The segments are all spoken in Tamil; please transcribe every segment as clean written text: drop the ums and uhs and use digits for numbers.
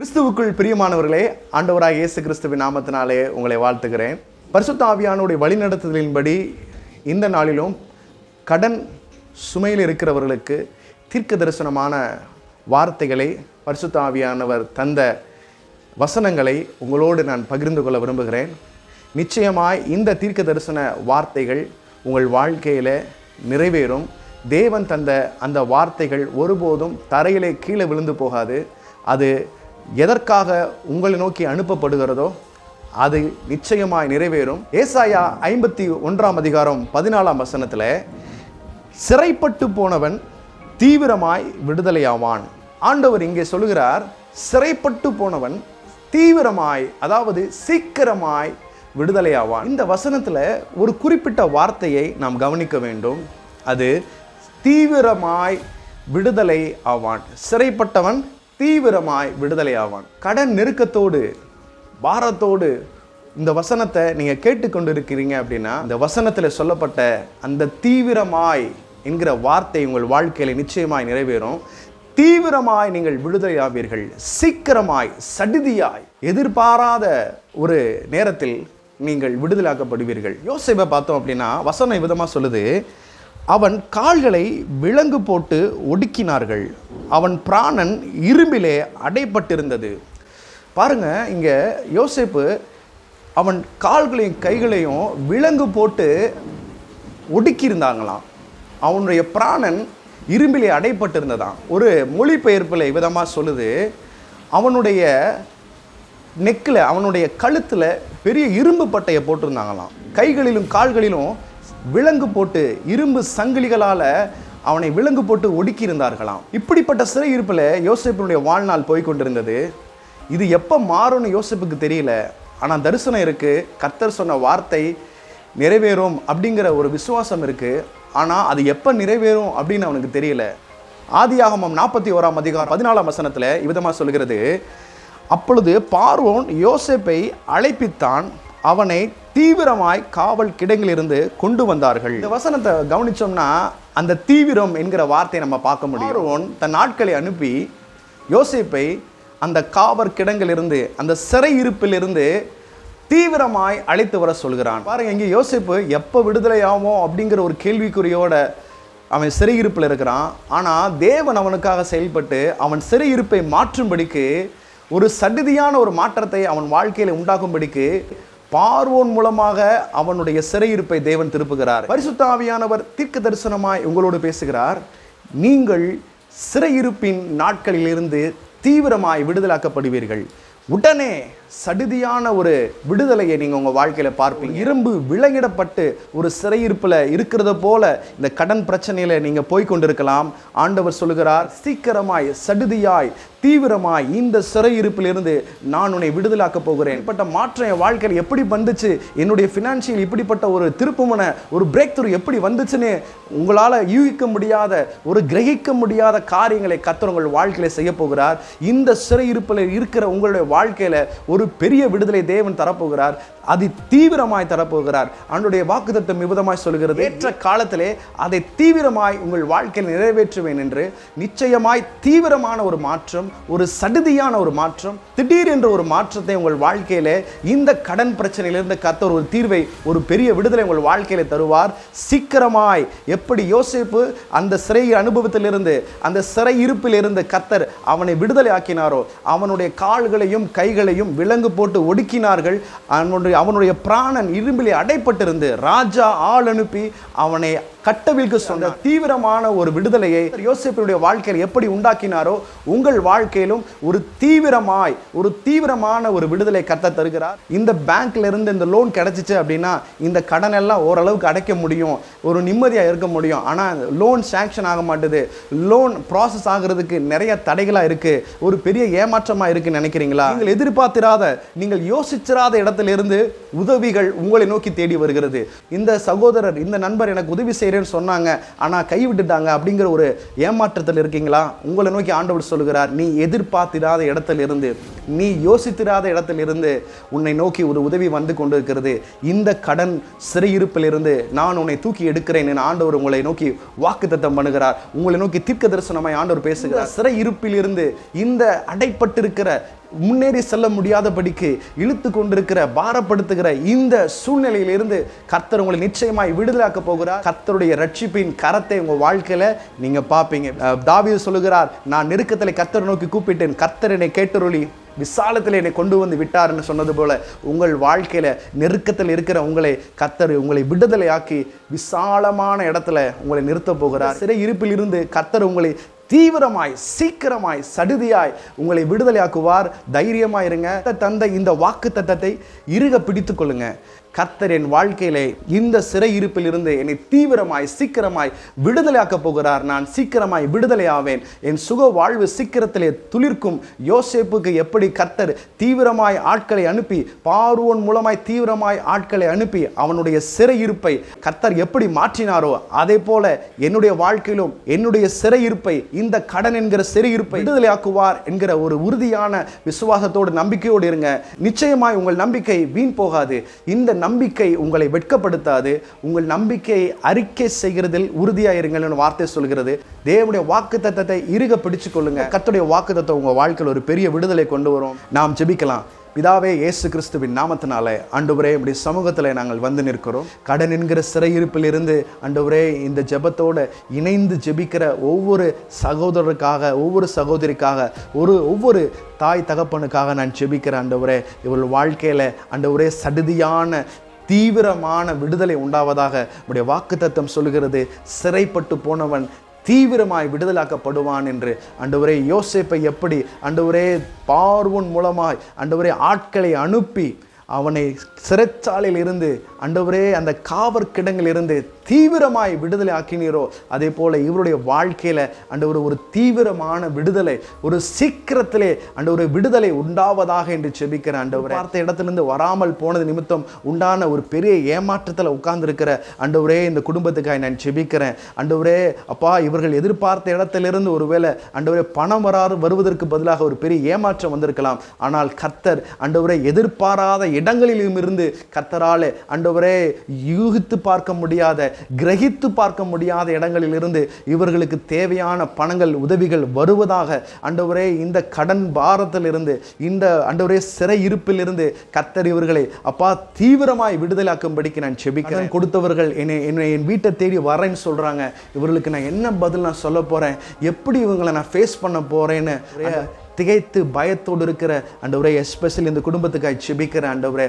கிறிஸ்துவுக்குள் பிரியமானவர்களே, ஆண்டவராக இயேசு கிறிஸ்துவின் நாமத்தினாலே உங்களை வாழ்த்துகிறேன். பரிசுத்த ஆவியானுடைய வழிநடத்துதலின்படி இந்த நாளிலும் கடன் சுமையில் இருக்கிறவர்களுக்கு தீர்க்க தரிசனமான வார்த்தைகளை பரிசுத்த ஆவியானவர் தந்த வசனங்களை உங்களோடு நான் பகிர்ந்து கொள்ள விரும்புகிறேன். நிச்சயமாய் இந்த தீர்க்க தரிசன வார்த்தைகள் உங்கள் வாழ்க்கையில் நிறைவேறும். தேவன் தந்த அந்த வார்த்தைகள் ஒருபோதும் தரையிலே கீழே விழுந்து போகாது. அது எதற்காக உங்களை நோக்கி அனுப்பப்படுகிறதோ அது நிச்சயமாய் நிறைவேறும். ஏசாயா 51 வசனத்தில் சிறைப்பட்டு போனவன் தீவிரமாய் விடுதலையாவான். ஆண்டவர் இங்கே சொல்லுகிறார், சிறைப்பட்டு போனவன் தீவிரமாய், அதாவது சீக்கிரமாய் விடுதலையாவான். இந்த வசனத்தில் ஒரு குறிப்பிட்ட வார்த்தையை நாம் கவனிக்க வேண்டும். அது தீவிரமாய் விடுதலை ஆவான். சிறைப்பட்டவன் தீவிரமாய் விடுதலை ஆவான். கடன் நெருக்கத்தோடு பாரத்தோடு இந்த வசனத்தை நீங்கள் கேட்டுக்கொண்டு இருக்கிறீங்க அப்படின்னா, இந்த வசனத்தில் சொல்லப்பட்ட அந்த தீவிரமாய் என்கிற வார்த்தை உங்கள் வாழ்க்கையில் நிச்சயமாய் நிறைவேறும். தீவிரமாய் நீங்கள் விடுதலை ஆவீர்கள். சீக்கிரமாய், சடிதியாய், எதிர்பாராத ஒரு நேரத்தில் நீங்கள் விடுதலாக்கப்படுவீர்கள். யோசேப்பை பார்த்தோம் அப்படின்னா வசனம் விதமாக சொல்லுது, அவன் கால்களை விலங்கு போட்டு ஒடுக்கினார்கள், அவன் பிராணன் இரும்பிலே அடைப்பட்டிருந்தது. பாருங்க, இங்கே யோசேப்பு அவன் கால்களையும் கைகளையும் விலங்கு போட்டு ஒடுக்கியிருந்தாங்களாம். அவனுடைய பிராணன் இரும்பிலே அடைப்பட்டிருந்ததான். ஒரு மொழிபெயர்ப்பில் விதமாக சொல்லுது, அவனுடைய நெக்கில், அவனுடைய கழுத்தில் பெரிய இரும்பு பட்டையை போட்டிருந்தாங்களாம். கைகளிலும் கால்களிலும் விலங்கு போட்டு இரும்பு சங்கிலிகளால் அவனை விலங்கு போட்டு ஒடுக்கி இருந்தார்களாம். இப்படிப்பட்ட சிறை இருப்பில் யோசேப்பினுடைய வாழ்நாள் போய்கொண்டிருந்தது. இது எப்போ மாறும்னு யோசேப்புக்கு தெரியல. ஆனால் தரிசனம் இருக்குது, கர்த்தர் சொன்ன வார்த்தை நிறைவேறும் அப்படிங்கிற ஒரு விசுவாசம் இருக்குது. ஆனால் அது எப்போ நிறைவேறும் அப்படின்னு அவனுக்கு தெரியல. ஆதியாகமம் 41 வசனத்தில் இவ்விதமாக சொல்கிறது, அப்பொழுது பார்வோன் யோசேப்பை அழைப்பித்தான், அவனை தீவிரமாய் காவல் கிடங்கிலிருந்து கொண்டு வந்தார்கள். இந்த வசனத்தை கவனிச்சோம்னா அந்த தீவிரம் என்கிற வார்த்தையை நம்ம பார்க்க முடியும். பார்வோன் தன் ஆட்களை அனுப்பி யோசேப்பை அந்த காவல் கிடங்கிலிருந்து, அந்த சிறை இருப்பிலிருந்து தீவிரமாய் அழைத்து வர சொல்கிறான். பாருங்க, இங்கே யோசேப்பு எப்போ விடுதலை ஆகும் அப்படிங்கிற ஒரு கேள்விக்குறியோட அவன் சிறை இருப்பில் இருக்கிறான். ஆனால் தேவன் அவனுக்காக செயல்பட்டு அவன் சிறை இருப்பை மாற்றும்படிக்கு, ஒரு சடிதியான ஒரு மாற்றத்தை அவன் வாழ்க்கையில் உண்டாக்கும்படிக்கு பார்வோன் மூலமாக அவனுடைய சிறையிருப்பை தேவன் திருப்புகிறார். பரிசுத்த ஆவியானவர் தீர்க்க தரிசனமாய் உங்களோடு பேசுகிறார். நீங்கள் சிறையிருப்பின் நாட்களிலிருந்து தீவிரமாய் விடுதலாக்கப்படுவீர்கள். உடனே சடிதியான ஒரு விடுதலையை நீங்கள் உங்கள் வாழ்க்கையில் பார்ப்பீங்க. இரும்பு விலங்கிடப்பட்டு ஒரு சிறையிருப்பில் இருக்கிறத போல இந்த கடன் பிரச்சனையில் நீங்கள் போய்கொண்டிருக்கலாம். ஆண்டவர் சொல்லுகிறார், சீக்கிரமாய், சடிதியாய், தீவிரமாய் இந்த சிறையிருப்பிலிருந்து நான் உன்னை விடுதலாக்க போகிறேன். இப்படிப்பட்ட மாற்றம் என் வாழ்க்கையில் எப்படி வந்துச்சு, என்னுடைய ஃபினான்ஷியல் இப்படிப்பட்ட ஒரு திருப்புமுனை, ஒரு பிரேக் த்ரூ எப்படி வந்துச்சுன்னு உங்களால் யூகிக்க முடியாத, ஒரு கிரகிக்க முடியாத காரியங்களை கர்த்தர் உங்கள் வாழ்க்கையில் செய்ய போகிறார். இந்த சிறையிருப்பில் இருக்கிற உங்களுடைய வாழ்க்கையில் ஒரு பெரிய விடுதலை தேவன் தரப்போகிறார். அது தீவிரமாய் தரப்போகிறார். அவனுடைய வாக்குத்தத்தம் விபதமாய் சொல்கிறது, ஏற்ற காலத்திலே அதை தீவிரமாய் உங்கள் வாழ்க்கையில் நிறைவேற்றுவேன் என்று. நிச்சயமாய் தீவிரமான ஒரு மாற்றம், ஒரு சடுதியான ஒரு மாற்றம், திடீர் என்ற ஒரு மாற்றத்தை உங்கள் வாழ்க்கையில, இந்த கடன் பிரச்சனையிலிருந்து கர்த்தர் ஒரு தீர்வை, ஒரு பெரிய விடுதலை உங்கள் வாழ்க்கையில தருவார். சீக்கிரமாய், எப்படி யோசேப்பு அந்த சிறை அனுபவத்திலிருந்து, அந்த சிறை இருப்பில் இருந்து கர்த்தர் அவனை விடுதலை ஆக்கினாரோ, அவனுடைய கால்களையும் கைகளையும் விலங்கு போட்டு ஒடுக்கினார்கள். அவனுடைய பிராணன் இரும்பிலே அடைப்பட்டிருந்து ராஜா ஆள் அனுப்பி அவனை கட்டவிழ்க்க சொன்ன தீவிரமான ஒரு விடுதலையை யோசேப்பினுடைய வாழ்க்கையில் எப்படி உண்டாக்கினாரோ, உங்கள் வாழ்க்கையிலும் ஒரு தீவிரமான ஒரு விடுதலை கர்த்தர் தருகிறார். இந்த பேங்க்ல இருந்து இந்த லோன் கிடைச்சிச்சு அப்படின்னா இந்த கடன் எல்லாம் ஓரளவுக்கு அடைக்க முடியும், ஒரு நிம்மதியாக இருக்க முடியும். ஆனால் லோன் சாங்ஷன் ஆக மாட்டுது, லோன் ப்ராசஸ் ஆகிறதுக்கு நிறைய தடைகளாக இருக்கு, ஒரு பெரிய ஏமாற்றமாக இருக்குன்னு நினைக்கிறீங்களா? நீங்கள் எதிர்பார்த்திராத, நீங்கள் யோசிச்சிராத இடத்திலிருந்து உதவிகள் உங்களை நோக்கி தேடி வருகிறது. இந்த சகோதரர், இந்த நண்பர் எனக்கு உதவி செய்கிறேன்னு சொன்னாங்க, ஆனால் கைவிட்டுட்டாங்க அப்படிங்கிற ஒரு ஏமாற்றத்தில் இருக்கீங்களா? உங்களை நோக்கி ஆண்டவர் சொல்லுகிறார், நீ எதிர்பார்த்திராத இடத்திலிருந்து, நீ யோசித்திராத இடத்திலிருந்து உன்னை நோக்கி ஒரு உதவி வந்து கொண்டிருக்கிறது. இந்த கடன் சிறையிருப்பிலிருந்து நான் உன்னை தூக்கி எடுக்கிறேன் என ஆண்டவர் உங்களை நோக்கி வாக்குத்தத்தம் பண்ணுகிறார். உங்களை நோக்கி தீர்க்க தரிசனமாய் ஆண்டவர் பேசுகிறார். சிறையிருப்பிலிருந்து, இந்த அடைப்பட்டிருக்கிற முன்னேறி செல்ல முடியாதபடிக்கு இழுத்து கொண்டிருக்கிற பாரப்படுத்துகிற இந்த சூழ்நிலையிலிருந்து கர்த்தர் உங்களை நிச்சயமாய் விடுதலாக்க போகிறார். கர்த்தருடைய ரட்சிப்பின் கரத்தை உங்க வாழ்க்கையில நீங்க பார்ப்பீங்க. தாவீது சொல்லுகிறார், நான் நெருக்கத்தில் கர்த்தரை நோக்கி கூப்பிட்டேன், கர்த்தர் என்னை கேட்டருளி விசாலத்தில் என்னை கொண்டு வந்து விட்டார்னு சொன்னது போல உங்கள் வாழ்க்கையில நெருக்கத்தில் இருக்கிற உங்களை கர்த்தர் உங்களை விடுதலையாக்கி விசாலமான இடத்துல உங்களை நிறுத்த போகிறார். சிறை இருப்பில் இருந்து கர்த்தர் உங்களை தீவிரமாய் சீக்கிரமாய் சடுதியாய் உங்களை விடுதலையாக்குவார். தைரியமாய் இருங்க. தந்த இந்த வாக்கு தத்தத்தை இறுக பிடித்துக் கொள்ளுங்க. கர்த்தர் என் வாழ்க்கையிலே இந்த சிறை இருப்பில் இருந்து என்னை தீவிரமாய் சீக்கிரமாய் விடுதலையாக்க போகிறார். நான் சீக்கிரமாய் விடுதலையாவேன். என் சுக வாழ்வு சீக்கிரத்திலே துளிர்க்கும். யோசேப்புக்கு எப்படி கர்த்தர் தீவிரமாய் ஆட்களை அனுப்பி, பார்வோன் மூலமாய் தீவிரமாய் ஆட்களை அனுப்பி அவனுடைய சிறை இருப்பை கர்த்தர் எப்படி மாற்றினாரோ, அதே போல என்னுடைய வாழ்க்கையிலும் என்னுடைய சிறை இருப்பை, இந்த கடன் என்கிற சிறை இருப்பை விடுதலையாக்குவார் என்கிற ஒரு உறுதியான விசுவாசத்தோடு நம்பிக்கையோடு இருங்க. நிச்சயமாய் உங்கள் நம்பிக்கை வீண் போகாது. இந்த நம்பிக்கை உங்களை வெட்கப்படுத்தாது. உங்கள் நம்பிக்கையை அறிக்கை செய்கிறதில் உறுதியாயிருங்கள் வார்த்தை சொல்கிறது. தேவனுடைய வாக்கு தத்தத்தை இறுக பிடிச்சு கொள்ளுங்க. கர்த்தருடைய வாக்கு தத்தம் உங்க வாழ்க்கையில் ஒரு பெரிய விடுதலை கொண்டு வரும். நாம் ஜெபிக்கலாம். பிதாவே, இயேசு கிறிஸ்துவின் நாமத்தினாலே ஆண்டவரே இப்படி சமூகத்தில் நாங்கள் வந்து நிற்கிறோம். கடன் என்கிற சிறையிருப்பில் இருந்து ஆண்டவரே இந்த ஜெபத்தோடு இணைந்து ஜெபிக்கிற ஒவ்வொரு சகோதரருக்காக, ஒவ்வொரு சகோதரிக்காக, ஒவ்வொரு தாய் தகப்பனுக்காக நான் ஜெபிக்கிறேன். ஆண்டவரே இவர்கள் வாழ்க்கையில் ஆண்டவரே சடுதியான தீவிரமான விடுதலை உண்டாவதாக உடைய வாக்குத்தத்தம் சொல்கிறது. சிறைப்பட்டு போனவன் தீவிரமாய் விடுதலாக்கப்படுவான் என்று. ஆண்டவரே யோசேப்பை எப்படி ஆண்டவரே பார்வோன் மூலமாய் ஆண்டவரே ஆட்களை அனுப்பி அவனை சிறைச்சாலையில் இருந்து ஆண்டவரே அந்த காவற் கிடங்கில் இருந்து தீவிரமாய் விடுதலை ஆக்கினீரோ, அதே போல இவருடைய வாழ்க்கையில ஆண்டவர் ஒரு தீவிரமான விடுதலை, ஒரு சீக்கிரத்திலே ஆண்டவர் விடுதலை உண்டாவதாக என்று ஜெபிக்கிற ஆண்டவரே. பார்த்த இடத்திலிருந்து வராமல் போனது நிமித்தம் உண்டான ஒரு பெரிய ஏமாற்றத்தில் உட்கார்ந்திருக்கிற ஆண்டவரே இந்த குடும்பத்துக்காக நான் ஜெபிக்கிறேன். ஆண்டவரே அப்பா, இவர்கள் எதிர்பார்த்த இடத்திலிருந்து ஒருவேளை ஆண்டவரே பணம் வருவதற்கு பதிலாக ஒரு பெரிய ஏமாற்றம் வந்திருக்கலாம். ஆனால் கர்த்தர் ஆண்டவரே எதிர்பாராத இடங்களிலும் இருந்து கர்த்தராலே ஆண்டவரே யூகித்து பார்க்க முடியாத, கிரகித்து பார்க்க முடியாத இடங்களில் இருந்து இவர்களுக்கு தேவையான பணங்கள், உதவிகள் வருவதாக ஆண்டவரே இந்த கடன் பாரத்தில் இருந்து, இந்த ஆண்டவரே சிறை இருப்பில் இருந்து கர்த்தர் இவர்களை அப்பா தீவிரமாய் விடுதலாக்கும்படிக்கு நான் ஜெபிக்கிறேன். கொடுத்தவர்கள் என்னை என் வீட்டை தேடி வரேன்னு சொல்றாங்க. இவர்களுக்கு நான் என்ன பதில் நான் சொல்ல போறேன், எப்படி இவங்களை நான் ஃபேஸ் பண்ண போறேன்னு திகைத்து பயத்தோடு இருக்கிற ஆண்டவரே, எஸ்பெஷலி இந்த குடும்பத்துக்காக ஜெபிக்கிற ஆண்டவரே,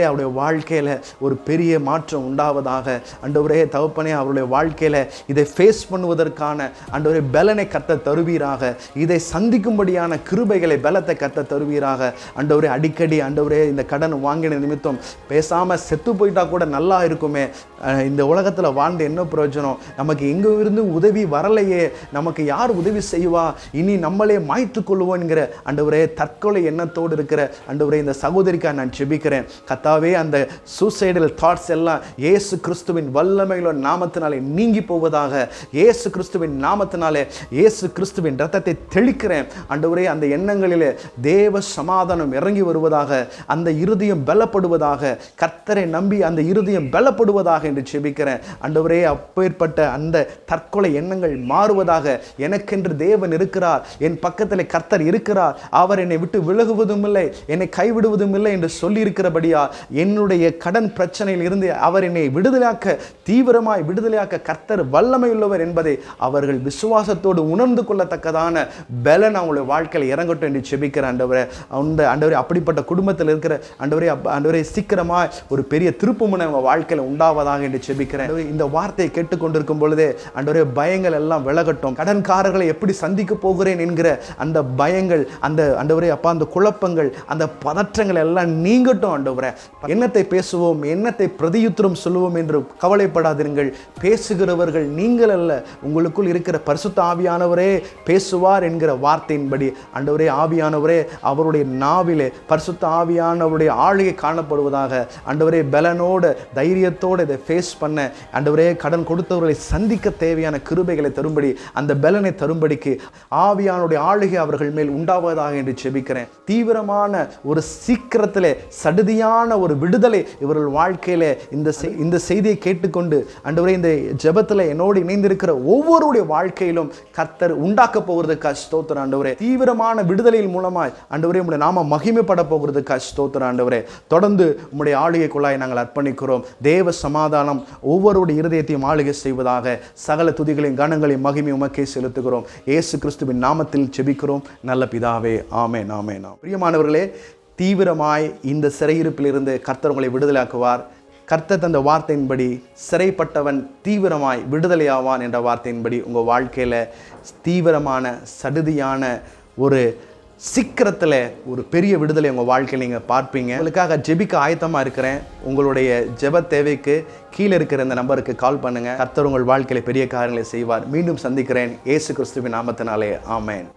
அவருடைய வாழ்க்கையில் ஒரு பெரிய மாற்றம் உண்டாவதாக. ஆண்டவரே தகப்பனே, அவருடைய வாழ்க்கையில் இதை ஃபேஸ் பண்ணுவதற்கான ஆண்டவரே பலனை கத்த தருவீராக. இதை சந்திக்கும்படியான கிருபைகளை, பலத்தை கத்த தருவீராக. ஆண்டவரே அடிக்கடி ஆண்டவரே இந்த கடன் வாங்கின நிமித்தம் பேசாமல் செத்து போயிட்டா கூட நல்லா இருக்குமே, இந்த உலகத்தில் வாழ்ந்து என்ன பிரயோஜனம், நமக்கு எங்கே இருந்து உதவி வரலையே, நமக்கு யார் உதவி செய்வா, இனி நம்மளே மாய்த்து கொள்வோம் என்கிற ஆண்டவரே தற்கொலை எண்ணத்தோடு இருக்கிற ஆண்டவரே இந்த சகோதரிக்காக நான் ஜெபிக்கிறேன். கர்த்தாவே, அந்த சூசைடல் தாட்ஸ் எல்லாம் இயேசு கிறிஸ்துவின் வல்லமையுள்ள நாமத்தினாலே நீங்கி போவதாக. இயேசு கிறிஸ்துவின் நாமத்தினாலே, இயேசு கிறிஸ்துவின் இரத்தத்தை தெளிக்கிறேன். ஆண்டவரே அந்த எண்ணங்களிலே தேவ சமாதானம் இறங்கி வருவதாக, அந்த இருதயம் பலப்படுவதாக, கர்த்தரை நம்பி அந்த இருதயம் பலப்படுவதாக என்று ஜெபிக்கிறேன். ஆண்டவரே அப்பேற்பட்ட அந்த தற்கொலை எண்ணங்கள் மாறுவதாக. எனக்கென்று தேவன் இருக்கிறார், என் பக்கத்தில் கர்த்தர் இருக்கிறார், அவர் என்னை விட்டு விலகுவதும் இல்லை, என்னை கைவிடுவதும் இல்லை என்று சொல்லி இருக்கிறபடியா என்னுடைய கடன் பிரச்சனையில் இருந்து அவர் என்னை விடுதலையாக்க, தீவிரமாய் விடுதலையாக்க கர்த்தர் வல்லமையுள்ளவர் என்பதை அவர்கள் விசுவாசத்தோடு உணர்ந்து கொள்ளத்தக்கதான பலன் அவங்களுடைய வாழ்க்கையில் இறங்கட்டும் என்று ஜெபிக்கிற ஆண்டவரே. ஆண்டவரே அப்படிப்பட்ட குடும்பத்தில் இருக்கிற ஆண்டவரே சீக்கிரமாய் ஒரு பெரிய திருப்புமுனை அவங்க வாழ்க்கையில் உண்டாவதாக என்று ஜெபிக்கிறேன். இந்த வார்த்தையை கேட்டுக்கொண்டிருக்கும் பொழுதே ஆண்டவரே பயங்கள் எல்லாம் விலகட்டும். கடன்காரர்களை எப்படி சந்திக்க போகிறேன் என்கிற அந்த பயங்கள், அந்த ஆண்டவரே அப்பா அந்த குழப்பங்கள், அந்த பதற்றங்கள் எல்லாம் நீங்கட்டும். ஆண்டவரே என்னத்தை பேசுவோம், என்னத்தை பிரதியுத்தரம் சொல்லுவோம் என்று கவலைப்படாதீர்கள். பேசுகிறவர்கள் நீங்கள் அல்ல, உங்களுக்குள் இருக்கிற பரிசுத்த ஆவியானவரே பேசுவார் என்கிற வார்த்தையின்படி ஆண்டவரே ஆவியானவரே அவருடைய நாவிலே பரிசுத்த ஆவியானவருடைய ஆளுகை காணப்படுவதாக. ஆண்டவரே பலனோடு தைரியத்தோடு இதை ஃபேஸ் பண்ண ஆண்டவரே கடன் கொடுத்தவர்களை சந்திக்க தேவையான கிருபைகளை தரும்படி, அந்த பலனை தரும்படிக்கு ஆவியானுடைய ஆளுகை அவர்கள் மேல் உண்டாவதாக என்று ஜெபிக்கிறேன். தீவிரமான ஒரு சீக்கிரத்தில் சடுதியான ஒரு விடுதலை இவர்கள் வாழ்க்கையில இந்த செய்தியை கேட்டுக்கொண்டு ஆண்டவரே இந்த ஜெபத்தில் என்னோடு இணைந்திருக்கிற ஒவ்வொருடைய வாழ்க்கையிலும் கர்த்தர் உண்டாக்க போகிறதுக்காக ஸ்தோத்திரம் ஆண்டவரே. தீவிரமான விடுதலையின் மூலமாய் ஆண்டவரே உம்முடைய நாம மகிமைப்பட போகிறதுக்காக ஸ்தோத்திரம் ஆண்டவரே. தொடர்ந்து உம்முடைய ஆளுகைக்குள்ளாய் நாங்கள் அர்ப்பணிக்கிறோம். தேவ சமாதானம் ஒவ்வொருடைய இருதயத்தையும் ஆளுகை செய்வதாக. சகல துதிகளையும் கனங்களையும் மகிமை உமக்கே செலுத்துகிறோம். இயேசு கிறிஸ்துவின் நாமத்தில் ஜெபிக்கிறோம் நல்ல பிதாவே. ஆமென் ஆமென். பிரியமானவர்களே, தீவிரமாய் இந்த சிறையிருப்பிலிருந்து கர்த்தர் உங்களை விடுதலையாக்குவார். கர்த்தர் தந்த வார்த்தையின்படி சிறைப்பட்டவன் தீவிரமாய் விடுதலையாவான் என்ற வார்த்தையின்படி உங்கள் வாழ்க்கையில் தீவிரமான சடுதியான ஒரு சீக்கிரத்தில் ஒரு பெரிய விடுதலை உங்கள் வாழ்க்கையில் நீங்கள் பார்ப்பீங்க. உங்களுக்காக ஜெபிக்க ஆயத்தமாக இருக்கிறேன். உங்களுடைய ஜெப தேவைக்கு கீழே இருக்கிற இந்த நம்பருக்கு கால் பண்ணுங்கள். கர்த்தர் உங்கள் வாழ்க்கையில் பெரிய காரியங்களை செய்வார். மீண்டும் சந்திக்கிறேன் இயேசு கிறிஸ்துவின் நாமத்தினாலே. ஆமென்.